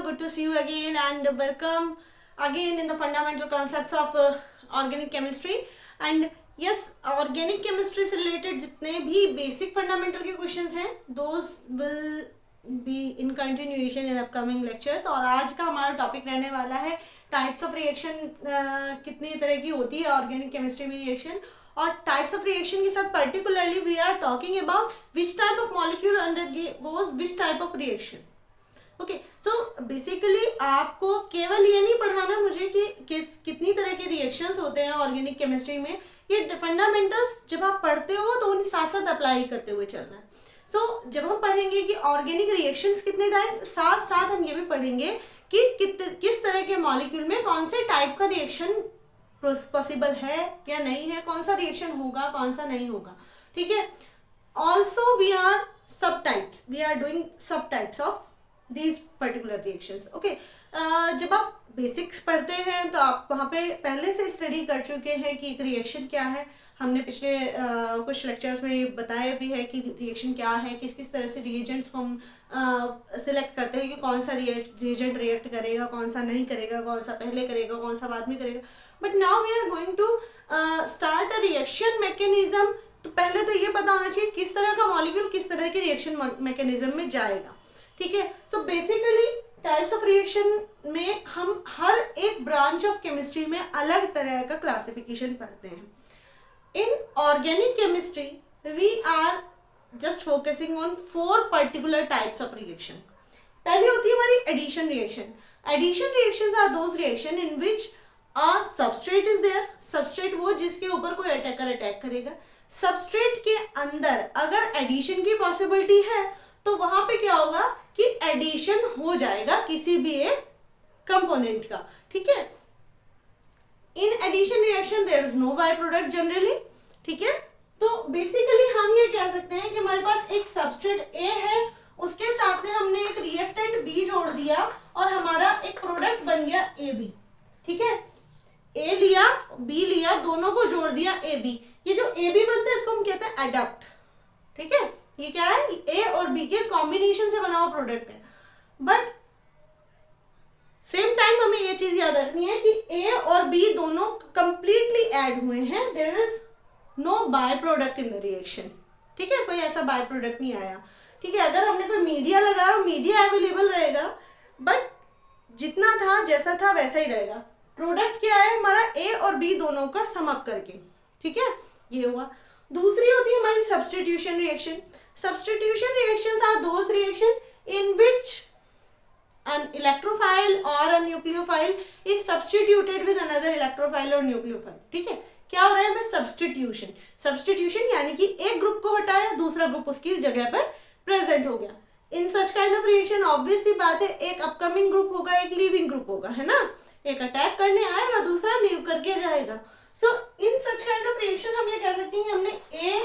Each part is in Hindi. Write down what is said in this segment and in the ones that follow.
good to see you again and welcome again in the fundamental concepts of organic chemistry. And yes, organic chemistry से related जितने भी basic fundamental के questions हैं, those will be in continuation in upcoming lectures. और आज का हमारा topic रहने वाला है types of reaction, कितनी तरह की होती है organic chemistry में reaction, और टाइप्स ऑफ रिएक्शन के साथ particularly we are talking about which type of molecule undergoes which type of reaction. Okay, so basically आपको केवल ये नहीं पढ़ाना मुझे कि कितनी तरह के रिएक्शंस होते हैं ऑर्गेनिक केमिस्ट्री में. ये फंडामेंटल्स जब आप पढ़ते हो तो उन्हें साथ साथ अप्लाई करते हुए चलना है. सो जब हम पढ़ेंगे कि ऑर्गेनिक रिएक्शंस कितने टाइप, साथ साथ हम ये भी पढ़ेंगे कि किस तरह के मॉलिक्यूल में कौन से टाइप का रिएक्शन पॉसिबल है या नहीं है, कौन सा रिएक्शन होगा कौन सा नहीं होगा. ठीक है. ऑल्सो वी आर सब टाइप्स, वी आर डूइंग सब types of these particular reactions. Okay, जब आप बेसिक्स पढ़ते हैं तो आप वहाँ पे पहले से स्टडी कर चुके हैं कि एक रिएक्शन क्या है. हमने पिछले कुछ लेक्चर्स में बताया भी है कि रिएक्शन क्या है, किस किस तरह से रिएजेंट्स को हम सिलेक्ट करते हैं कि कौन सा रिएजेंट रिएक्ट करेगा, कौन सा नहीं करेगा, कौन सा पहले करेगा, कौन सा बाद में करेगा. But now we are going to start a reaction mechanism. तो पहले तो ये पता होना चाहिए किस तरह का मॉलिक्यूल किस तरह के रिएक्शन मैकेनिज्म में जाएगा. ठीक है. So basically types of reaction में हम हर एक ब्रांच ऑफ केमिस्ट्री में अलग तरह का क्लासिफिकेशन पढ़ते हैं. In organic chemistry, we are just focusing on 4 particular types of reaction. पहली होती है हमारी addition reaction. Addition reactions are those reaction in which a substrate is there. Substrate वो जिसके ऊपर कोई attacker अटैक करेगा. Substrate के अंदर अगर addition की possibility है तो वहाँ पे क्या होगा कि addition हो जाएगा किसी भी एक component का. ठीक है. In addition reaction there is no byproduct generally. ठीक है. तो बेसिकली हम ये कह सकते हैं कि हमारे पास एक सबस्ट्रेट A है, उसके साथ में हमने एक रिएक्टेंट B जोड़ दिया और हमारा एक प्रोडक्ट बन गया AB. ठीक है. A लिया B लिया, दोनों को जोड़ दिया AB. ये जो AB बनता है इसको हम कहते हैं एडक्ट. ठीक है. ये क्या है? A और B के कॉम्बिनेशन से बना हुआ प्रोडक्ट है. बट सेम टाइम हमें ये चीज याद रखनी है कि A और B दोनों कंप्लीटली ऐड हुए हैं. There is no byproduct in the reaction. ठीक है. कोई ऐसा बाय प्रोडक्ट नहीं आया. ठीक है. अगर हमने कोई मीडिया लगाया, मीडिया अवेलेबल रहेगा बट जितना था जैसा था वैसा ही रहेगा. प्रोडक्ट क्या है हमारा A और B दोनों का सम अप करके. ठीक है. ये हुआ. दूसरी होती है हमारी substitution reaction. Substitution reactions are those reaction in which an electrophile or a nucleophile is substituted with another electrophile or nucleophile. ठीक है. क्या हो रहा है? सब्स्टिट्यूशन. सब्स्टिट्यूशन यानी कि एक ग्रुप को हटाया, दूसरा ग्रुप उसकी जगह पर प्रेजेंट हो गया. In such kind of reaction obvious सी बात है एक अपकमिंग ग्रुप होगा, एक लीविंग ग्रुप होगा, है ना. एक अटैक करने आएगा, दूसरा लीव करके जाएगा. सो इन सच काइंड ऑफ रिएक्शन हम ये कह सकते हैं हमने A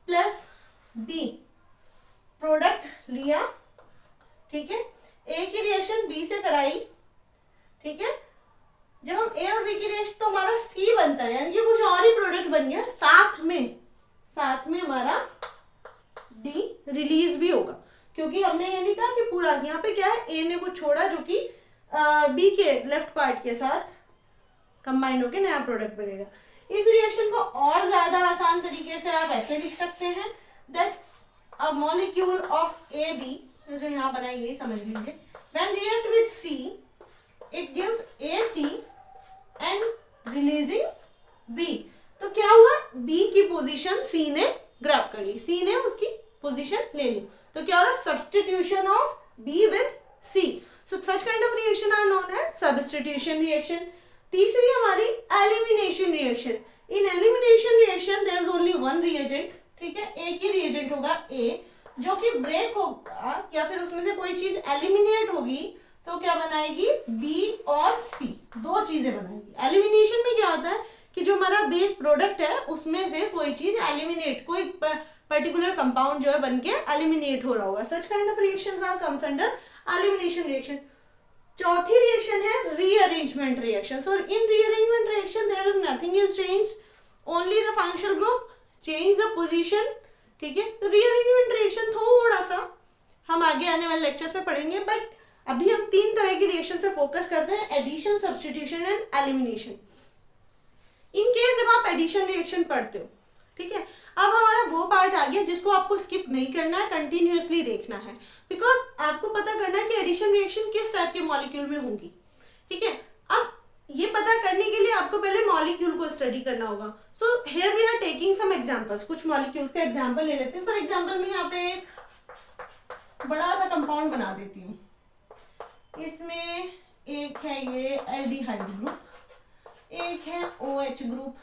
प्लस B प्रोडक्ट लिया. ठीक है. A की रिएक्शन B से कराई. ठीक है. जब हम A और B की रिएक्शन तो हमारा C बनता है, यानी कि कुछ और ही प्रोडक्ट बन गया. साथ में हमारा D रिलीज भी होगा, क्योंकि हमने ये नहीं कहा कि पूरा. यहाँ पे क्या है, A ने कुछ छोड़ा जो कि B के लेफ्ट पार्ट के साथ कंबाइन होकर नया प्रोडक्ट बनेगा. इस रिएक्शन को और ज्यादा आसान तरीके से आप ऐसे लिख सकते हैं that a molecule of AB जो यहाँ बनाई यही समझ लीजिए. When react with C, it gives AC and releasing B. तो क्या हुआ? B की पोजीशन C ने ग्रैब कर ली, C ने उसकी पोजीशन ले ली. तो क्या हो रहा है? Substitution of B with C. So such kind of reaction are known as substitution reaction. तीसरी हमारी elimination reaction. In elimination reaction there is only one reagent. ठीक है. एक ही reagent होगा A जो कि ब्रेक होगा या फिर उसमें से कोई चीज एलिमिनेट होगी तो क्या बनाएगी? B और C दो चीजें बनाएगी. एलिमिनेशन में क्या होता है कि जो हमारा बेस प्रोडक्ट है उसमें से कोई चीज एलिमिनेट, कोई पर्टिकुलर कंपाउंड जो है बनके एलिमिनेट हो रहा होगा. Such kind of reactions are comes under elimination reaction. चौथी रिएक्शन है rearrangement reaction. So in rearrangement reaction there is nothing is change, only the functional group change the position. ठीक है. तो रीअरेंजमेंट रिएक्शन थोड़ा सा हम आगे आने वाले लेक्चर्स में पढ़ेंगे, बट अभी हम 3 तरह की रिएक्शन पे फोकस करते हैं, addition, substitution and elimination. In case जब आप एडिशन रिएक्शन पढ़ते हो, ठीक है, अब हमारा वो पार्ट आ गया जिसको आपको स्किप नहीं करना है, कंटिन्यूअसली देखना है, बिकॉज आपको पता करना है कि एडिशन रिएक्शन किस टाइप के मॉलिक्यूल में होंगी, ठीक है। अब ये पता करने के लिए आपको पहले मॉलिक्यूल को स्टडी करना होगा। So here we are taking some examples, कुछ मॉलिक्यूल्स का एग्जांपल ले लेते हैं। फॉर एग्जांपल मैं यहाँ पे एक बड़ा सा कंपाउंड बना देती हूँ। इसमें एक है ये एल्डिहाइड ग्रुप, एक है OH ग्रुप,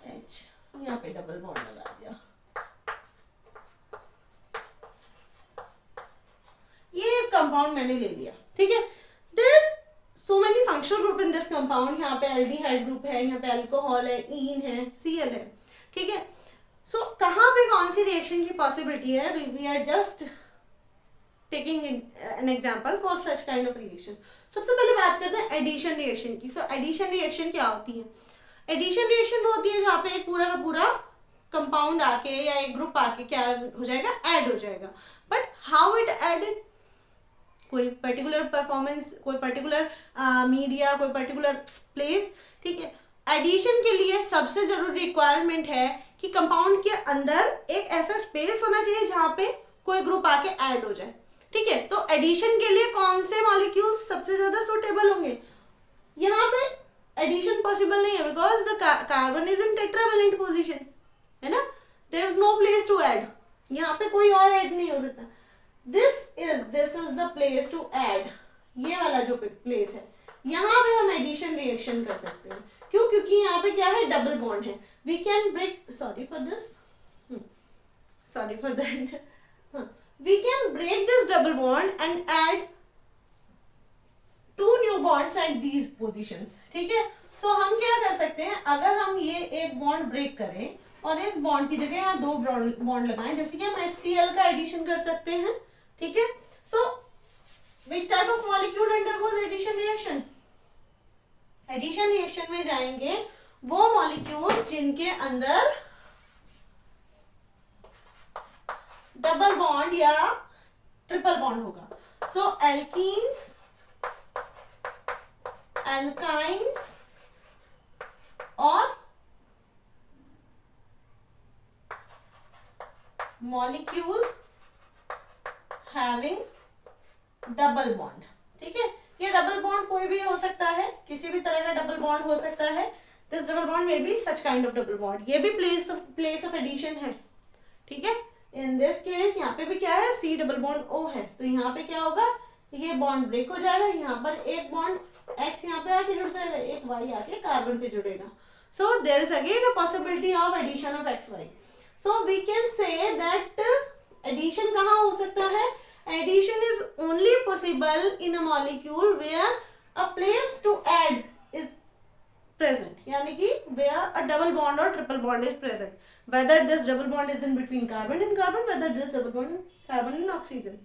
H यहाँ पे डबल बॉन्ड लगा दिया। ये कंपाउंड मैंने ले लिया, ठीक है। There is so many functional group in this compound. यहाँ पे एल्डिहाइड ग्रुप है, यहाँ पे अल्कोहल है, ईन है, Cl है, ठीक है। सो कहाँ पे कौन सी रिएक्शन की पॉसिबिलिटी है? We are just taking an example for such kind of reaction. सबसे पहले बात करते हैं एडिशन रिएक्शन की। सो एडिशन रिएक्शन क्या होती है? एडिशन रिएक्शन वो होती है जहाँ पे एक पूरा का पूरा कंपाउंड आके या एक ग्रुप आके क्या हो जाएगा, ऐड हो जाएगा। But how it added? कोई पर्टिकुलर परफॉर्मेंस, कोई पर्टिकुलर मीडिया, कोई पर्टिकुलर प्लेस, ठीक है। एडिशन के लिए सबसे जरूरी रिक्वायरमेंट है कि कंपाउंड के अंदर एक ऐसा स्पेस होना चाहिए जहाँ पे कोई ग्रुप आके ऐड हो जाए, ठीक है। तो एडिशन के लिए कौन से मॉलिक्यूल्स सबसे ज्यादा सुटेबल होंगे? यहाँ पे एडिशन पॉसिबल नहीं है because the carbon is in tetravalent position, है ना। There is no place to add, यहाँ पे कोई और ऐड नहीं हो सकता। This is the place to add. ये वाला जो प्लेस है, यहाँ पे हम एडिशन रिएक्शन कर सकते हैं। क्यों? क्योंकि यहाँ पे क्या है, डबल बॉन्ड है। We can break, sorry for that, we can break this double bond and add 2 new bonds at these positions, ठीक है। सो हम क्या कर सकते हैं, अगर हम ये एक बॉन्ड ब्रेक करें और इस बॉन्ड की जगह यहाँ 2 बॉन्ड लगाएं, जैसे कि हम HCl का एडिशन कर सकते हैं, ठीक है। So which type of molecule undergoes addition reaction? Addition reaction में जाएंगे वो मॉलिक्यूल्स जिनके अंदर डबल बॉन्ड या ट्रिपल बॉन्ड होगा। सो एल्कीन्स, एल्काइंस और मॉलिक्यूल्स हैविंग डबल बॉन्ड, ठीक है। ये डबल बॉन्ड कोई भी हो सकता है, किसी भी तरह का डबल बॉन्ड हो सकता है। This double bond may be such kind of double bond. ये भी प्लेस ऑफ एडिशन है, ठीक है। इन दिस केस यहाँ पे भी क्या है, C डबल बॉन्ड O है, तो यहाँ पे क्या होगा, ये बॉन्ड ब्रेक हो जाएगा। यहाँ पर एक बॉन्ड X यहाँ पे आके जुड़ जाएगा, एक Y आके कार्बन पे जुड़ेगा। So there is again a possibility of addition of XY। So we can say that addition कहाँ हो सकता है? Addition is only possible in a molecule where a place to add is present, यानी कि where a double bond or triple bond is present, whether this double bond is in between carbon and carbon, whether this double bond carbon and oxygen,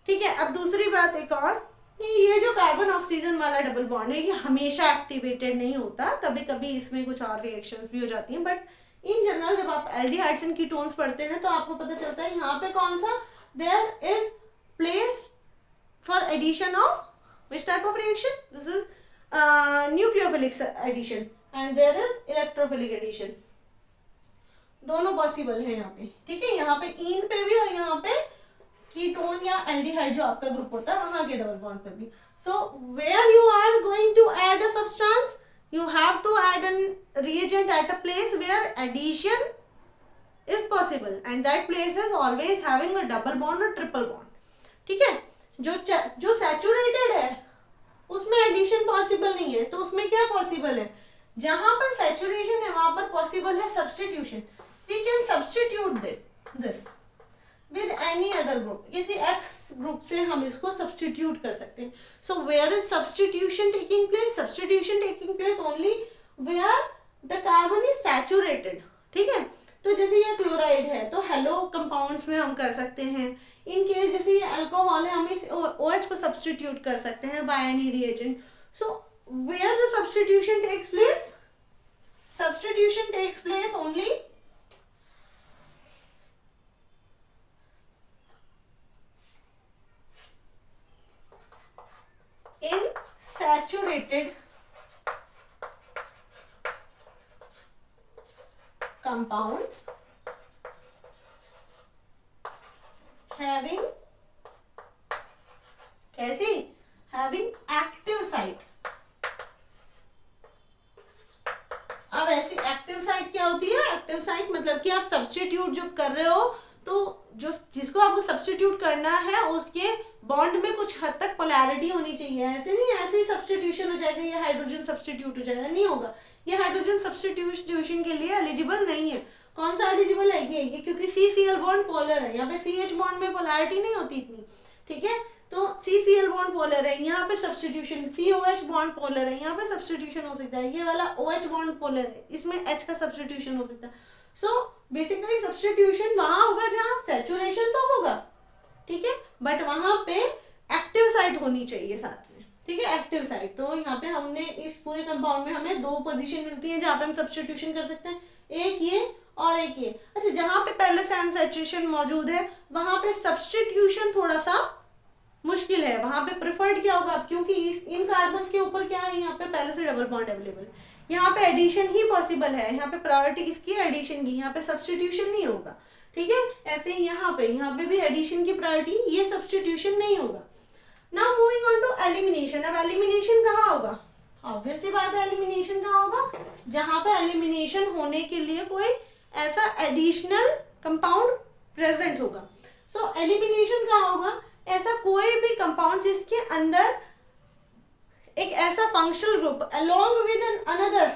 ठीक है। अब दूसरी बात एक और, ये जो कार्बन ऑक्सीजन वाला डबल बॉन्ड है ये हमेशा एक्टिवेटेड नहीं होता, कभी कभी इसमें कुछ और रिएक्शंस भी हो जाती हैं, बट इन जनरल जब आप एल्डिहाइड्स एंड कीटोन्स पढ़ते हैं तो आपको पता चलता है यहाँ पे कौन सा, there is place for addition of which type of reaction, this is nucleophilic addition and there is electrophilic addition. दोनों पॉसिबल है यहाँ पे, ठीक है। यहाँ पे ईन पे भी और यहाँ पे कीटोन या एल्डिहाइड जो आपका ग्रुप होता है वहां के डबल बॉन्ड पे भी। So where you are going to add a substance, you have to add an reagent at a place where addition is possible and that place is always having a double bond or triple bond, ठीक है। जो सैचुरेटेड है उसमें एडिशन पॉसिबल नहीं है, तो उसमें क्या पॉसिबल है, जहां पर सैचुरेशन है वहां पर पॉसिबल है substitution. We can substitute this with any other group, किसी X ग्रुप से हम इसको सब्स्टिट्यूट कर सकते हैं। So where is substitution taking place? Substitution taking place only where the carbon is saturated, ठीक है। तो जैसे ये क्लोराइड है तो हेलो कंपाउंड्स में हम कर सकते हैं। इन केस जैसे ये अल्कोहल है हम इस OH को सब्स्टिट्यूट कर सकते हैं by any reagent. So where the substitution takes place? Substitution takes place only saturated compounds having कैसी having active site। अब ऐसी एक्टिव साइट क्या होती है? एक्टिव साइट मतलब कि आप सब्स्टिट्यूट जब कर रहे हो तो जो जिसको आपको सब्स्टिट्यूट करना है उसके बॉन्ड में कुछ हद तक पोलैरिटी होनी चाहिए। ऐसे नहीं ऐसे ही सब्स्टिट्यूशन हो जाएगा, ये हाइड्रोजन सब्स्टिट्यूट हो जाएगा, नहीं होगा। ये हाइड्रोजन सब्स्टिट्यूशन के लिए एलिजिबल नहीं है। कौन सा एलिजिबल है? ये क्योंकि CCl बॉन्ड पोलर है, यहाँ पे CH बॉन्ड में पोलैरिटी नहीं होती इतनी, ठीक है। तो CCl बॉन्ड पोलर है, यहाँ पे सब्स्टिट्यूशन, COH बॉन्ड पोलर है, यहाँ पे सब्स्टिट्यूशन हो सकता है। ये वाला OH बॉन्ड पोलर है, इसमें H का सब्स्टिट्यूशन हो सकता है। सो बेसिकली सब्स्टिट्यूशन वहां होगा जहाँ सैचुरेशन तो होगा, ठीक है, बट वहां पे एक्टिव साइट होनी चाहिए साथ में, ठीक है, एक्टिव साइट। तो यहाँ पे हमने इस पूरे कंपाउंड में हमें दो पोजीशन मिलती है जहाँ पे हम सब्स्टिट्यूशन कर सकते हैं, एक ये और एक ये। अच्छा, जहाँ पे पहले से अनसैचुरेशन मौजूद है वहां पे सब्स्टिट्यूशन थोड़ा सा मुश्किल है। वहां पे प्रेफर्ड क्या होगा, क्योंकि इन कार्बन्स के ऊपर क्या है, यहाँ पे पहले से डबल बॉन्ड अवेलेबल है, यहाँ पे एडिशन ही पॉसिबल है, यहाँ पे प्रायोरिटी किसकी? एडिशन की, यहाँ पे सब्स्टिट्यूशन नहीं होगा, ठीक है। ऐसे ही यहाँ पे भी एडिशन की प्रायोरिटी, ये सब्स्टिट्यूशन नहीं होगा। Now moving on to elimination. अब एलिमिनेशन कहाँ होगा? ऑब्वियस सी बात है, एलिमिनेशन कहाँ होगा? जहाँ पे एलिमिनेशन होने के लिए कोई ऐसा एडिशनल कंपाउंड प्रेजेंट होगा। सो एलिमिनेशन कहाँ होगा? ऐसा कोई भी कंपाउंड जिसके अंदर एक ऐसा functional group along with another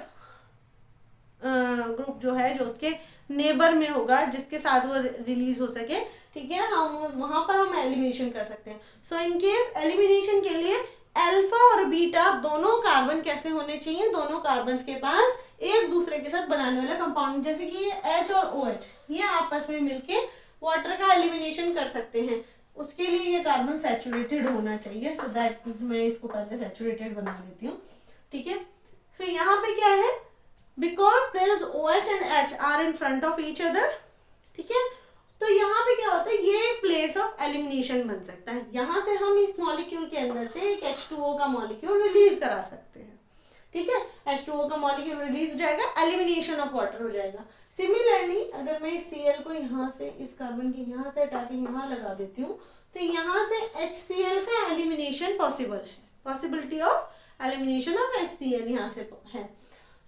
group जो है, जो उसके नेबर में होगा, जिसके साथ वो रिलीज हो सके, ठीक है, हम वहां पर हम एलिमिनेशन कर सकते हैं। सो इन केस एलिमिनेशन के लिए अल्फा और बीटा दोनों कार्बन कैसे होने चाहिए? दोनों कार्बन के पास एक दूसरे के साथ बनाने वाला कंपाउंड, जैसे कि ये H और OH, ये आपस में मिलके वाटर का एलिमिनेशन कर सकते हैं। उसके लिए ये कार्बन सैचुरेटेड होना चाहिए। सो दैट मैं इसको पहले सैचुरेटेड बना देती हूँ, ठीक है। सो यहाँ पे क्या है? Because there is OH and H are in front of each other, ठीक है। तो यहाँ पे क्या होता है? ये प्लेस ऑफ एलिमिनेशन बन सकता है। यहाँ से हम इस मॉलिक्यूल के अंदर से एक H2O का मॉलिक्यूल रिलीज करा सकते हैं, ठीक है। H2O का मॉलिक्यूल रिलीज हो जाएगा, एलिमिनेशन ऑफ वाटर हो जाएगा। सिमिलरली अगर मैं इस Cl को यहाँ से, इस कार्बन के यहाँ से हटा के यहाँ लगा देती हूँ, तो यहाँ से HCl का एलिमिनेशन पॉसिबल है, possibility of elimination of HCl यहाँ से है।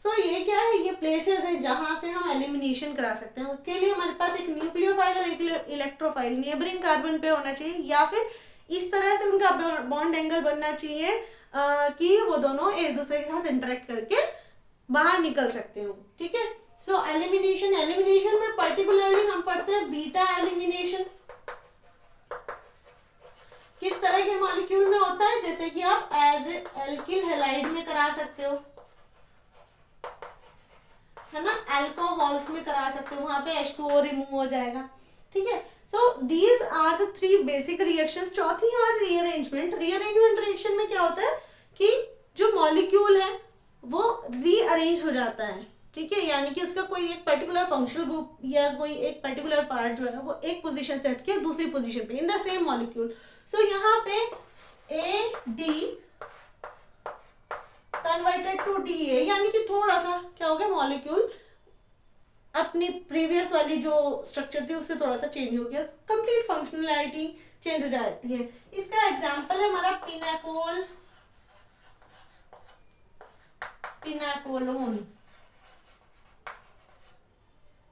सो ये क्या है? ये प्लेसेस है जहाँ से हम एलिमिनेशन करा सकते हैं। उसके लिए हमारे पास एक न्यूक्लियोफाइल और एक इलेक्ट्रोफाइल नेबरिंग कार्बन पे होना चाहिए, या फिर इस तरह से उनका बॉन्ड एंगल बनना चाहिए कि वो दोनों एक दूसरे के साथ इंटरेक्ट करके बाहर निकल सकते हो, ठीक है। सो एलिमिनेशन में पर्टिकुलरली हम पढ़ते हैं बीटा एलिमिनेशन। किस तरह के मॉलिक्यूल में होता है? जैसे कि आप एल्किल हैलाइड में करा सकते हो, है ना, अल्कोहल्स में करा सकते हो, वहां पे H2O रिमूव हो जाएगा, ठीक है। So these are the three basic reactions. चौथी है रीअरेंजमेंट। रीअरेंजमेंट रिएक्शन में क्या होता है कि जो मॉलिक्यूल है वो रीअरेंज हो जाता है, ठीक है, यानी कि उसका कोई एक पर्टिकुलर फंक्शनल ग्रुप या कोई एक पर्टिकुलर पार्ट जो है वो एक पोजीशन से हटके दूसरी पोजीशन पे इन द सेम मॉलिक्यूल। सो यहाँ पे AD कन्वर्टेड टू DA, यानी कि थोड़ा सा क्या हो गया, मॉलिक्यूल अपनी प्रीवियस वाली जो स्ट्रक्चर थी उससे थोड़ा सा चेंज हो गया, कंप्लीट फंक्शनैलिटी चेंज हो जाती है। इसका एग्जांपल है हमारा पिनाकोलोन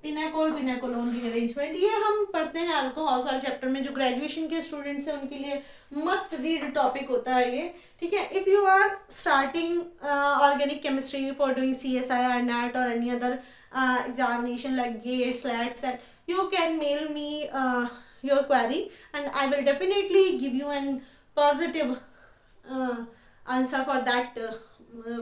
रीअरेंजमेंट। ये हम पढ़ते हैं अल्कोहल्स वाले चैप्टर में। जो ग्रेजुएशन के स्टूडेंट्स हैं उनके लिए मस्ट रीड टॉपिक होता है ये, ठीक है। If you are starting organic chemistry for doing CSIR, NAT और any other examination like GATE, SLAT, SET, you can mail me your query and I will definitely give you an positive answer for that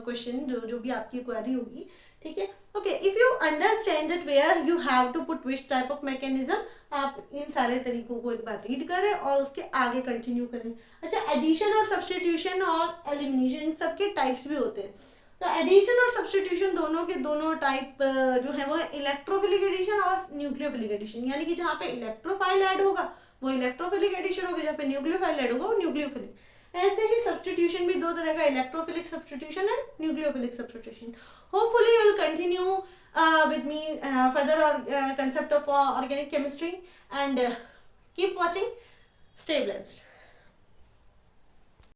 question, जो भी आपकी क्वेरी होगी, ठीक है। Okay, if you understand that where you have to put which type of mechanism, आप इन सारे तरीकों को एक बार रीड करें और उसके आगे कंटिन्यू करें। अच्छा, एडिशन और सब्स्टिट्यूशन और एलिमिनेशन सबके टाइप्स भी होते हैं। तो एडिशन और सब्स्टिट्यूशन दोनों के दोनों टाइप जो है वो है इलेक्ट्रोफिलिक एडिशन और न्यूक्लियोफिलिक एडिशन, यानी कि जहाँ पे इलेक्ट्रोफाइल ऐड होगा वो इलेक्ट्रोफिलिक एडिशन होगी, जहाँ पे न्यूक्लियोफाइल ऐड होगा वो न्यूक्लियोफिलिक ऐसे ही सब्सटीट्यूशन भी दो तरह का, electrophilic substitution and nucleophilic substitution. Hopefully you will continue with me further concept of organic chemistry, and keep watching. Stay blessed.